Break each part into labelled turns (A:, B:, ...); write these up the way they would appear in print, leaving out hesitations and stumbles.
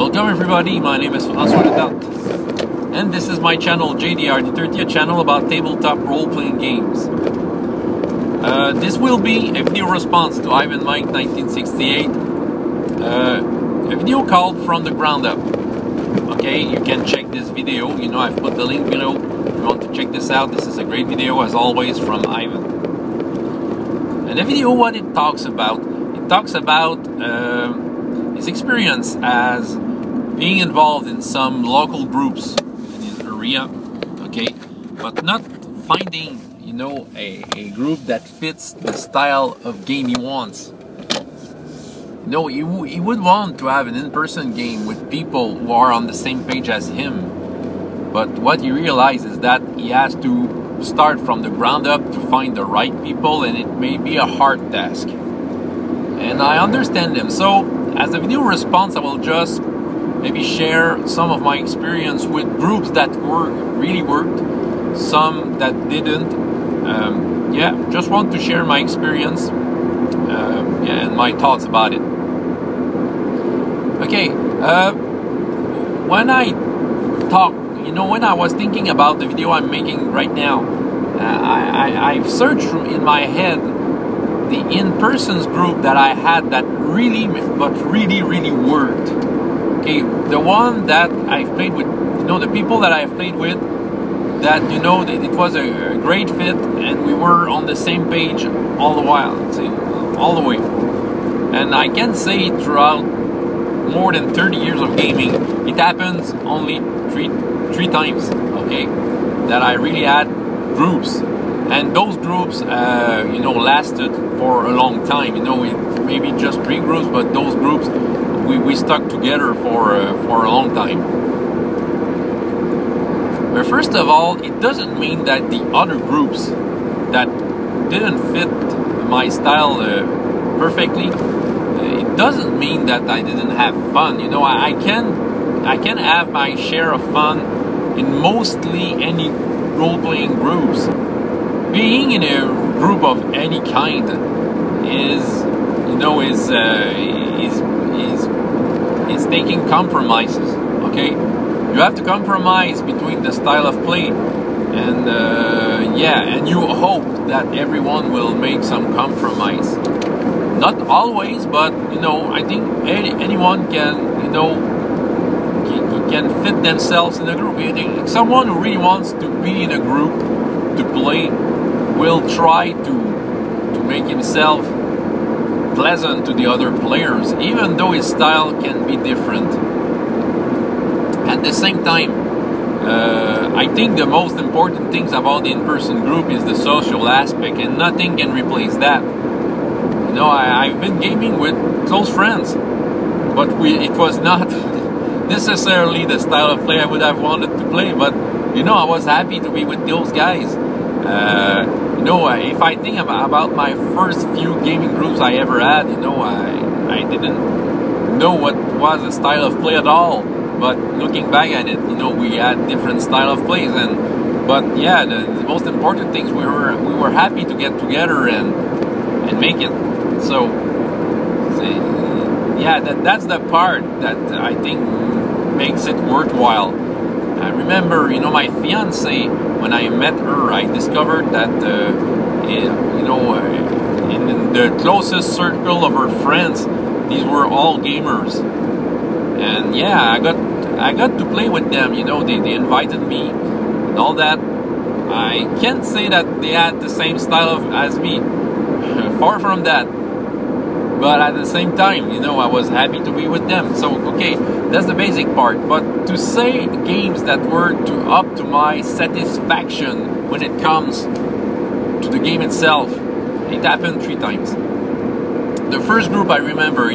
A: Welcome everybody, my name is François Ledant, and this is my channel JDR D30, a channel about tabletop role-playing games. This will be a video response to ivanmike1968, a video called From the Ground Up. Okay, you can check this video, you know I've put the link below. If you want to check this out, this is a great video as always from Ivan. And the video, what it talks about his experience as being involved in some local groups in his area, okay, but not finding, you know, a group that fits the style of game he wants. No, he would want to have an in-person game with people who are on the same page as him, but what he realizes is that he has to start from the ground up to find the right people, and it may be a hard task. And I understand him. So as a video response, I will just maybe share some of my experience with groups that really worked, some that didn't. Yeah, just want to share my experience and my thoughts about it. Okay, when I talk, you know, when I was thinking about the video I'm making right now, I've searched in my head the in-person group that I had that really worked. Okay, the one that I've played with, you know, the people that I've played with, that, you know, it was a great fit and we were on the same page all the while, all the way. And I can say throughout more than 30 years of gaming, it happens only three times, okay, that I really had groups. And those groups, you know, lasted for a long time. You know, maybe just 3 groups, but those groups, we stuck together for a long time. But first of all, it doesn't mean that the other groups that didn't fit my style perfectly, it doesn't mean that I didn't have fun. You know, I can have my share of fun in mostly any role-playing groups. Being in a group of any kind is, you know, is taking compromises. Okay, you have to compromise between the style of play, and yeah, and you hope that everyone will make some compromise. Not always, but you know, I think anyone can, you know, can fit themselves in a group. Someone who really wants to be in a group to play will try to make himself pleasant to the other players, even though his style can be different. At the same time, I think the most important things about the in-person group is the social aspect, and nothing can replace that. You know, I've been gaming with close friends, but it was not necessarily the style of play I would have wanted to play, but you know, I was happy to be with those guys. You know, if I think about my first few gaming groups I ever had, you know, I didn't know what was a style of play at all. But looking back at it, you know, we had different style of plays, but yeah, the most important things, we were happy to get together and make it. So yeah, that's the part that I think makes it worthwhile. I remember, you know, my fiance, when I met her, I discovered that, you know, in the closest circle of her friends, these were all gamers. And yeah, I got to play with them, you know, they invited me and all that. I can't say that they had the same style as me, far from that. But at the same time, you know, I was happy to be with them. So, okay, that's the basic part. But to say games that were up to my satisfaction when it comes to the game itself, it happened 3 times. The first group I remember,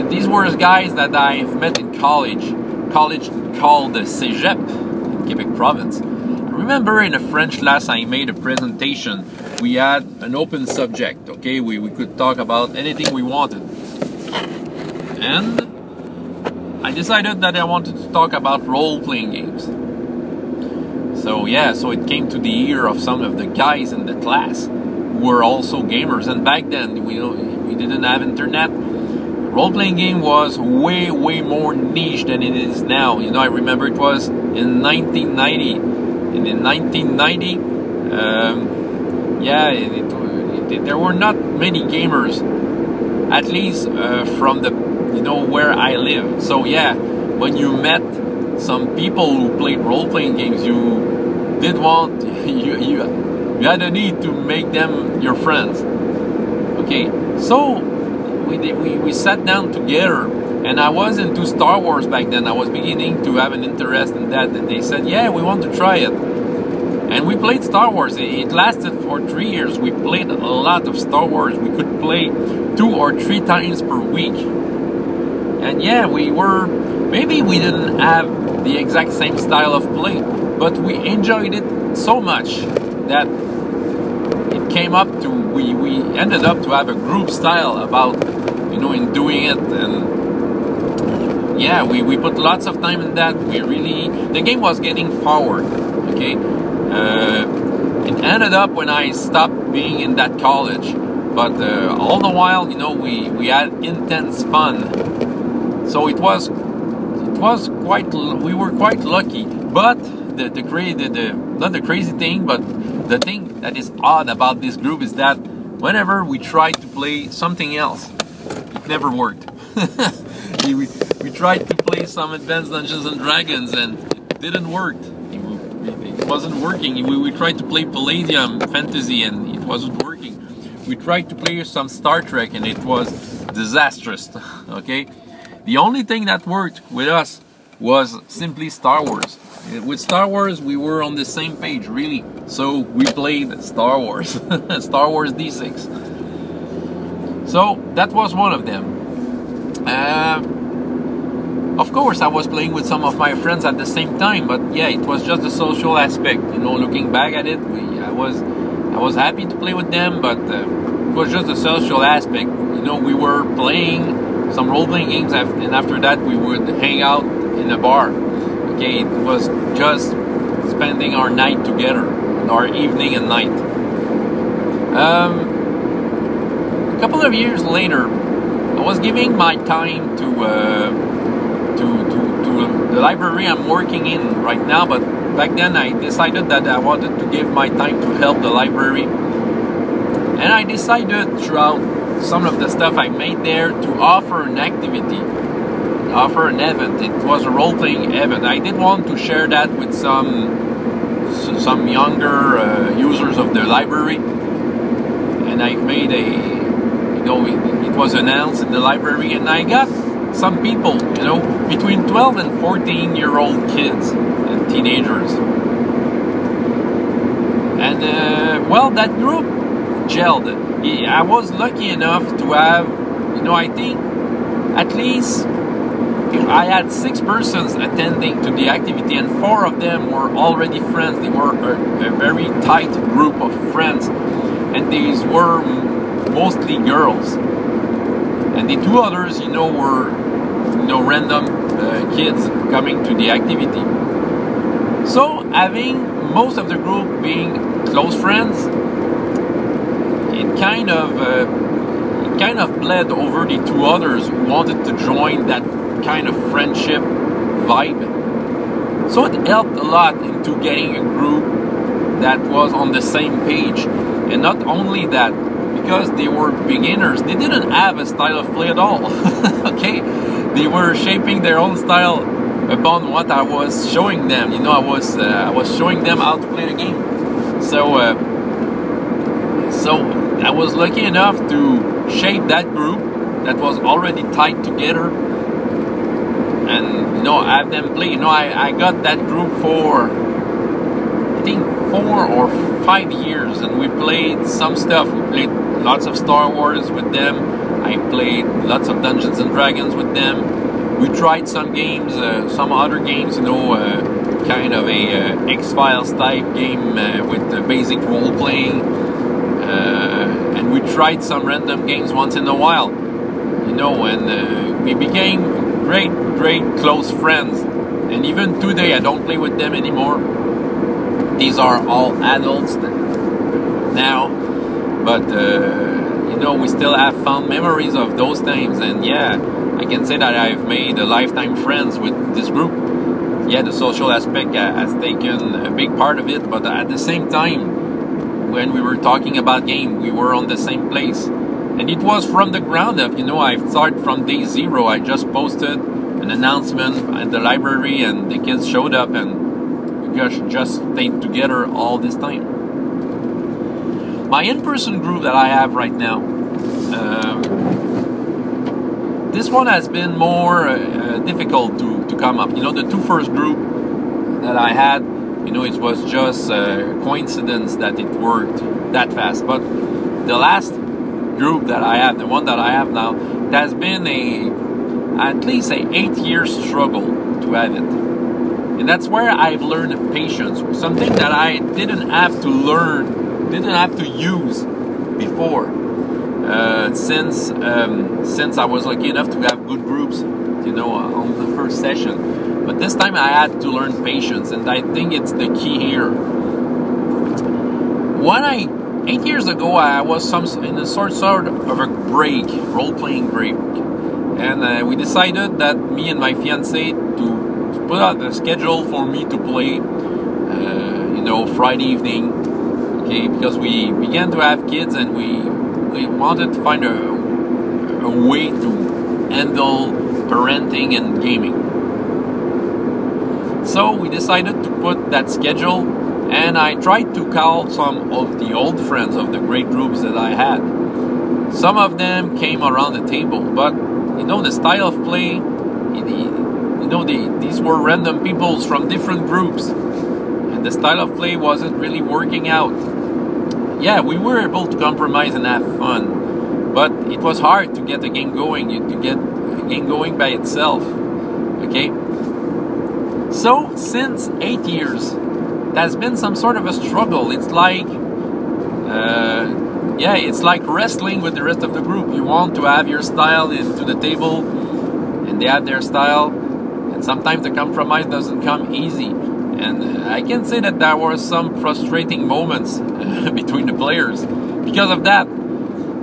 A: these were guys that I've met in college called the Cégep in Quebec province. I remember in a French class I made a presentation. We had an open subject, okay? We could talk about anything we wanted. And I decided that I wanted to talk about role-playing games. So yeah, so it came to the ear of some of the guys in the class who were also gamers. And back then, we didn't have internet. role-playing game was way more niche than it is now. You know, I remember it was in 1990. And in 1990, yeah, there were not many gamers, at least from the, you know, where I live. So yeah, when you met some people who played role-playing games, you did want you had a need to make them your friends. Okay, so we sat down together, and I was into Star Wars back then. I was beginning to have an interest in that, and they said, yeah, we want to try it. And we played Star Wars. It lasted for 3 years. We played a lot of Star Wars. We could play 2 or 3 times per week. And yeah, maybe we didn't have the exact same style of play, but we enjoyed it so much that it came up to, we ended up to have a group style about, you know, in doing it. And yeah, we put lots of time in that. The game was getting forward, okay? It ended up when I stopped being in that college, but all the while, you know, we had intense fun. So we were quite lucky. But not the crazy thing, but the thing that is odd about this group is that whenever we tried to play something else, it never worked. we tried to play some Advanced Dungeons and Dragons, and it didn't work. It wasn't working. We tried to play Palladium Fantasy, and it wasn't working. We tried to play some Star Trek, and it was disastrous. Okay, the only thing that worked with us was simply Star Wars. With Star Wars, we were on the same page, really. So we played Star Wars, Star Wars D6. So that was one of them. Of course, I was playing with some of my friends at the same time, but yeah, it was just the social aspect. You know, looking back at it, I was happy to play with them, but it was just the social aspect. You know, we were playing some role-playing games, and after that, we would hang out in a bar. Okay, it was just spending our night together, our evening and night. A couple of years later, I was giving my time to the library I'm working in right now, but back then I decided that I wanted to give my time to help the library, and I decided throughout some of the stuff I made there to offer an activity, offer an event. It was a role-playing event. I did want to share that with some younger users of the library, and I made it was announced in the library, and I got some people, you know, between 12 and 14-year-old kids and teenagers. And well, that group gelled. I was lucky enough to have, you know, I think at least I had 6 persons attending to the activity, and 4 of them were already friends. They were a very tight group of friends, and these were mostly girls. And the 2 others, you know, were, you know, random kids coming to the activity. So having most of the group being close friends, it kind of bled over the 2 others who wanted to join that kind of friendship vibe. So it helped a lot into getting a group that was on the same page. And not only that, because they were beginners, they didn't have a style of play at all. Okay, they were shaping their own style upon what I was showing them. You know, I was showing them how to play the game. So I was lucky enough to shape that group that was already tied together, and, you know, have them play. You know, I got that group for, I think, 4 or 5 years, and we played some stuff. We played lots of Star Wars with them. I played lots of Dungeons and Dragons with them. We tried some games, some other games, you know, kind of a X-Files type game with basic role playing, and we tried some random games once in a while, you know, and we became great close friends. And even today, I don't play with them anymore. These are all adults now, but you know, we still have fond memories of those times. And yeah, I can say that I've made a lifetime friends with this group. Yeah, the social aspect has taken a big part of it, but at the same time, when we were talking about game, we were on the same place. And it was from the ground up, you know. I started from day zero. I just posted an announcement at the library, and the kids showed up, and we just stayed together all this time. My in-person group that I have right now, this one has been more difficult to come up. You know, the two first group that I had, you know, it was just a coincidence that it worked that fast. But the last group that I have, the one that I have now, it has been at least a 8-year struggle to have it. And that's where I've learned patience, something that I didn't have to learn, didn't have to use before. Since I was lucky enough to have good groups, you know, on the first session. But this time I had to learn patience, and I think it's the key here. 8 years ago, I was in a sort of a break, role-playing break. And we decided that me and my fiancée to put out a schedule for me to play, you know, Friday evening. Okay, because we began to have kids, and we wanted to find a way to handle parenting and gaming. So we decided to put that schedule, and I tried to call some of the old friends of the great groups that I had. Some of them came around the table, but you know, the style of play, you know, these were random peoples from different groups, and the style of play wasn't really working out. Yeah, we were able to compromise and have fun, but it was hard to get a game going, to get a game going by itself. Okay? So, since 8 years, there's been some sort of a struggle. It's like, yeah, it's like wrestling with the rest of the group. You want to have your style into the table, and they have their style, and sometimes the compromise doesn't come easy. And I can say that there were some frustrating moments between the players because of that.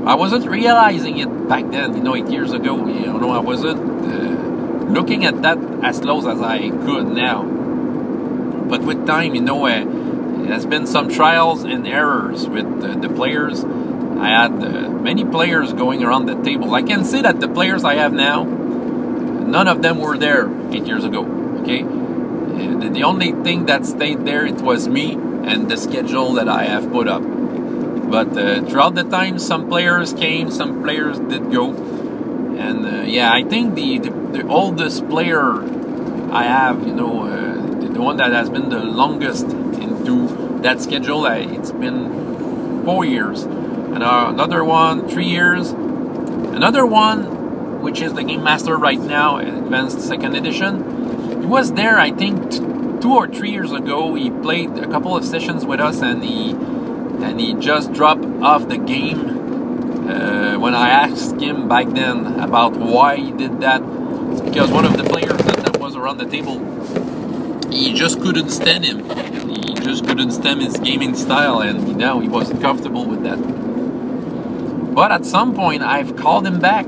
A: I wasn't realizing it back then, you know, 8 years ago. You know, I wasn't looking at that as close as I could now. But with time, you know, there's been some trials and errors with the players. I had many players going around the table. I can say that the players I have now, none of them were there 8 years ago. Okay. The only thing that stayed there, it was me and the schedule that I have put up. But throughout the time, some players came, some players did go. And yeah, I think the oldest player I have, you know, the one that has been the longest into that schedule, it's been 4 years. And another one, 3 years. Another one, which is the Game Master right now, Advanced 2nd Edition. He was there, I think, 2 or 3 years ago. He played a couple of sessions with us, and he just dropped off the game. When I asked him back then about why he did that, it's because one of the players that was around the table, he just couldn't stand him. He just couldn't stand his gaming style, and now he wasn't comfortable with that. But at some point, I've called him back.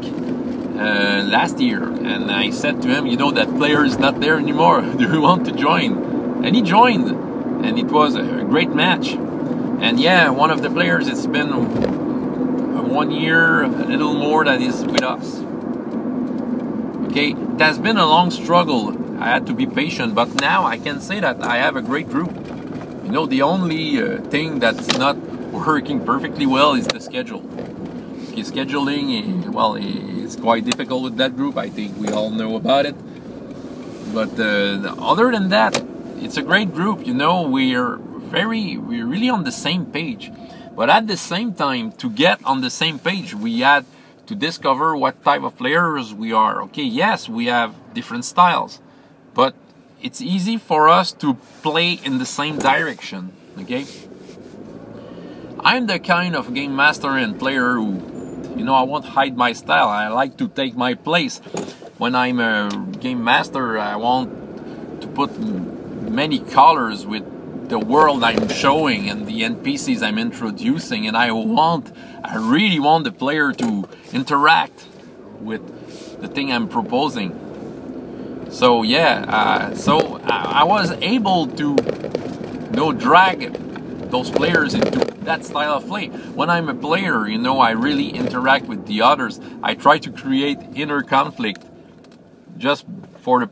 A: Last year, and I said to him, you know, that player is not there anymore. Do you want to join? And he joined, and it was a great match. And yeah, one of the players, it's been 1 year, a little more, that is with us. Okay, it has been a long struggle. I had to be patient, but now I can say that I have a great group. You know, the only thing that's not working perfectly well is the schedule. Okay, scheduling, well, it's quite difficult with that group. I think we all know about it. But other than that, it's a great group. You know, we're really on the same page. But at the same time, to get on the same page, we had to discover what type of players we are. Okay, yes, we have different styles, but it's easy for us to play in the same direction. Okay, I'm the kind of game master and player who, you know, I won't hide my style. I like to take my place. When I'm a game master, I want to put many colors with the world I'm showing and the NPCs I'm introducing, and I really want the player to interact with the thing I'm proposing. So yeah, I was able to, drag those players into that style of play. When I'm a player, I really interact with the others. I try to create inner conflict just for the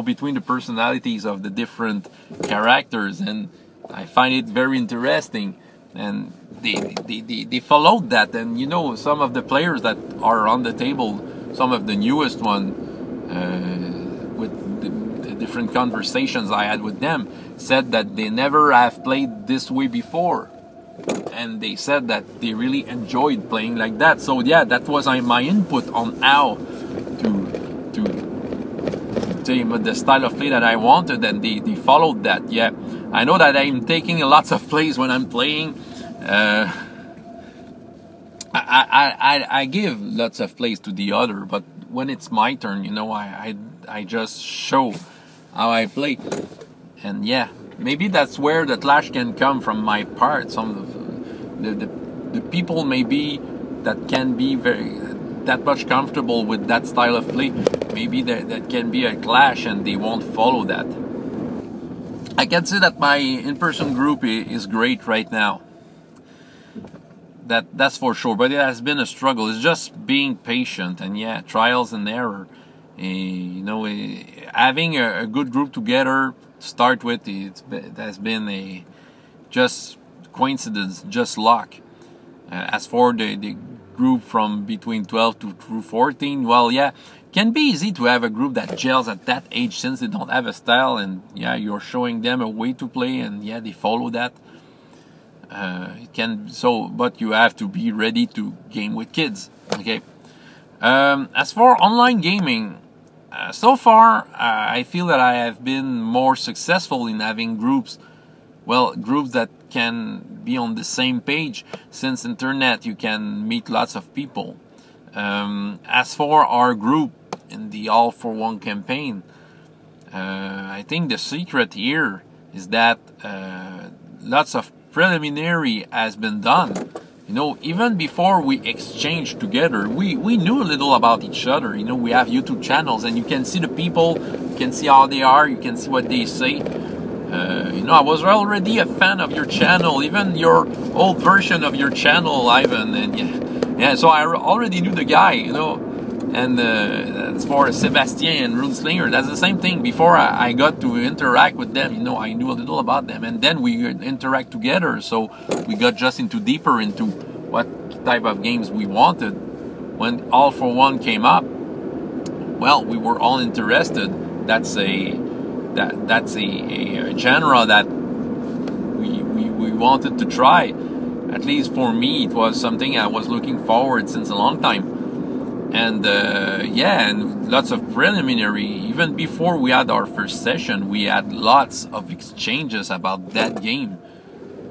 A: between the personalities of the different characters, and I find it very interesting. And they followed that, and some of the players that are on the table, some of the newest one, with the different conversations I had with them, said that they never have played this way before, and they said that they really enjoyed playing like that. So yeah, that was my input on how to the style of play that I wanted, and they followed that. Yeah, I know that I'm taking lots of plays when I'm playing. I give lots of plays to the other, but when it's my turn, I just show how I play. And yeah, maybe that's where the clash can come from my part. Some of the people maybe that can be that much comfortable with that style of play, maybe that can be a clash and they won't follow that. I can say that my in-person group is great right now. That's for sure, but it has been a struggle. It's just being patient, and yeah, trials and error. Having a good group together to start with, it has been just coincidence, just luck. As for the group from between 12 through 14, well, yeah, it can be easy to have a group that gels at that age, since they don't have a style, and yeah, you're showing them a way to play, and yeah, they follow that. But you have to be ready to game with kids. Okay. As for online gaming, so far I feel that I have been more successful in having groups that can be on the same page. Since internet, you can meet lots of people. As for our group in the All for One campaign, I think the secret here is that lots of preliminary has been done. Even before we exchanged together, we knew a little about each other. We have YouTube channels, and you can see the people, you can see how they are, you can see what they say. I was already a fan of your channel, even your old version of your channel, Ivan, and yeah, so I already knew the guy, And as for Sebastien and Runeslinger, that's the same thing. Before I got to interact with them, I knew a little about them, and then we interact together. So we got just deeper into what type of games we wanted. When All for One came up, well, we were all interested. That's a genre that we wanted to try. At least for me, it was something I was looking forward since a long time. And and lots of preliminary. Even before we had our first session, we had lots of exchanges about that game.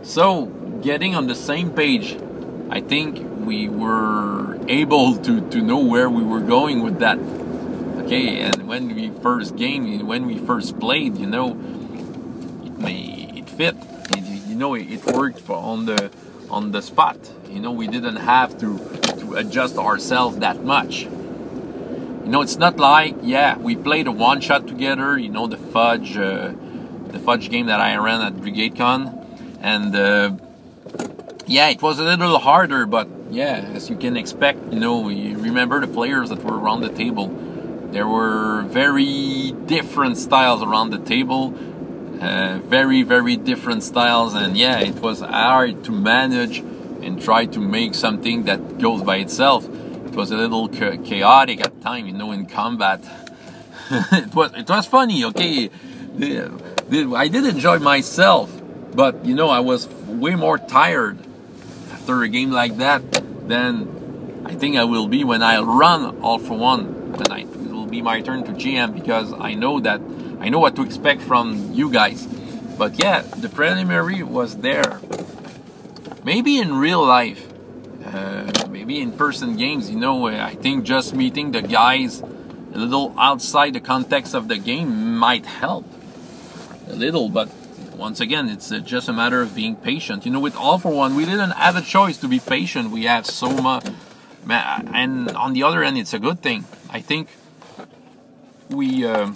A: So getting on the same page, I think we were able to know where we were going with that. Okay, and when we first played, it fit. It worked on the spot. We didn't have to adjust ourselves that much. It's not like, we played a one-shot together, the fudge game that I ran at BrigadeCon, and it was a little harder, but as you can expect, you remember the players that were around the table. There were very different styles around the table, very, very different styles, and it was hard to manage and try to make something that goes by itself. It was a little chaotic at times, in combat. it was funny, okay. I did enjoy myself, but I was way more tired after a game like that than I think I will be when I run All for One. When it will be my turn to GM, because I know what to expect from you guys. But the preliminary was there. Maybe in real life, maybe in person games, I think just meeting the guys a little outside the context of the game might help a little. But once again, it's just a matter of being patient. You know, with All for One, we didn't have a choice to be patient. We have so much, and on the other end, it's a good thing. I think we, you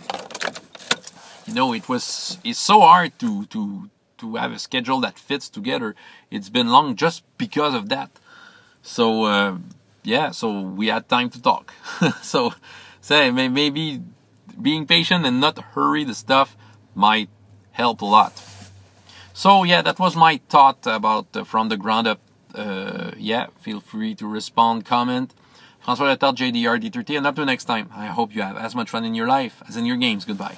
A: know, it's so hard to have a schedule that fits together. It's been long just because of that. So yeah, so we had time to talk. So say maybe being patient and not hurry the stuff might help a lot. So yeah, that was my thought about From the Ground Up. Yeah, feel free to respond, comment. François Letard, JDR D30, and up to next time. I hope you have as much fun in your life as in your games. Goodbye.